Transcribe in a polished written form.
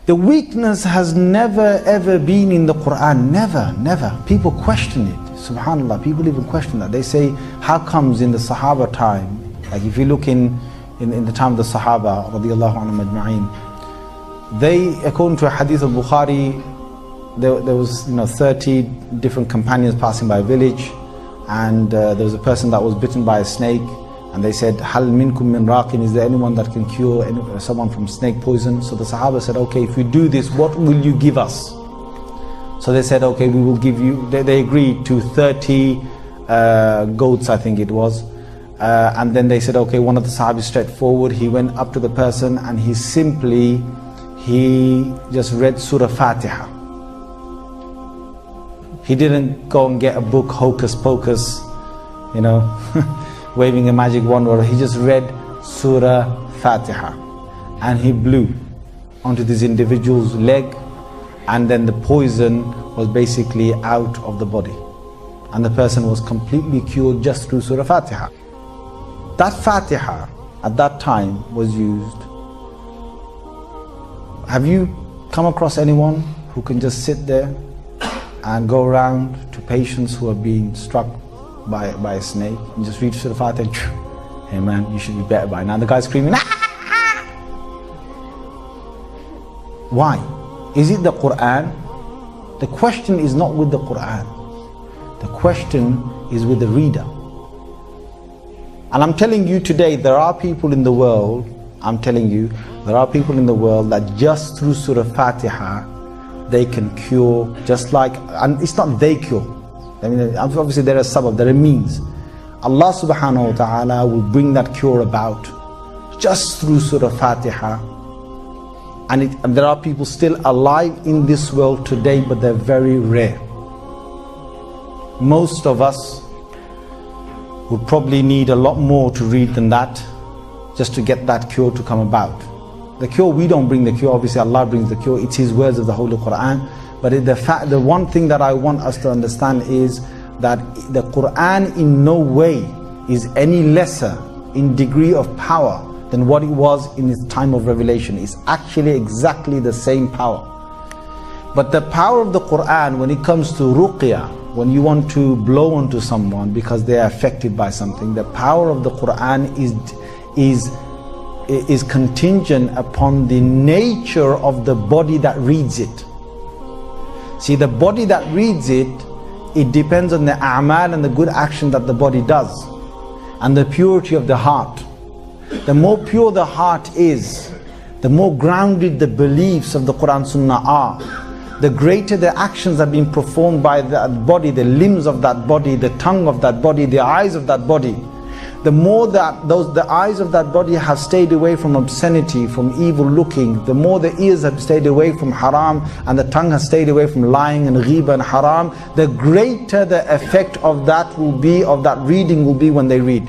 The weakness has never ever been in the Qur'an. Never, never. People question it. Subhanallah, people even question that. They say, how comes in the Sahaba time, like if you look in the time of the Sahaba, radiallahu anhum ajma'in, they, according to a hadith of Bukhari, there was 30 different companions passing by a village, and there was a person that was bitten by a snake, and they said, Hal minkum min raqin, is there anyone that can cure someone from snake poison? So the Sahaba said, okay, if we do this, what will you give us? So they said, okay, we will give you, they agreed to 30 goats, I think it was. And then they said, okay, one of the Sahabis stepped forward, he went up to the person and he just read Surah Fatiha. He didn't go and get a book, hocus pocus, waving a magic wand, or he just read Surah Fatiha. And he blew onto this individual's leg, and then the poison was basically out of the body. And the person was completely cured just through Surah Fatiha. That Fatiha at that time was used. Have you come across anyone who can just sit there and go around to patients who are being struck by a snake and just read Surah Fatiha? Hey man, you should be better by now. The guy's screaming, ah! Why? Is it the Qur'an? The question is not with the Qur'an. The question is with the reader. And I'm telling you today, there are people in the world, that just through Surah Fatiha, they can cure, just like, and it's not they cure. I mean, obviously there are sabab, there are means. Allah subhanahu wa ta'ala will bring that cure about just through Surah Fatiha. And there are people still alive in this world today, but they're very rare. Most of us would probably need a lot more to read than that, just to get that cure to come about. The cure, we don't bring the cure, obviously Allah brings the cure, it's His words of the Holy Qur'an. But the one thing that I want us to understand is that the Qur'an in no way is any lesser in degree of power than what it was in its time of revelation. It's actually exactly the same power. But the power of the Qur'an, when it comes to ruqya, when you want to blow onto someone because they are affected by something, the power of the Qur'an is contingent upon the nature of the body that reads it. See, the body that reads it, it depends on the a'mal and the good action that the body does, and the purity of the heart. The more pure the heart is, the more grounded the beliefs of the Qur'an Sunnah are, the greater the actions are being performed by that body, the limbs of that body, the tongue of that body, the eyes of that body. The more that the eyes of that body have stayed away from obscenity, from evil looking, the more the ears have stayed away from haram, and the tongue has stayed away from lying and ghiba and haram, the greater the effect of that will be, of that reading will be when they read.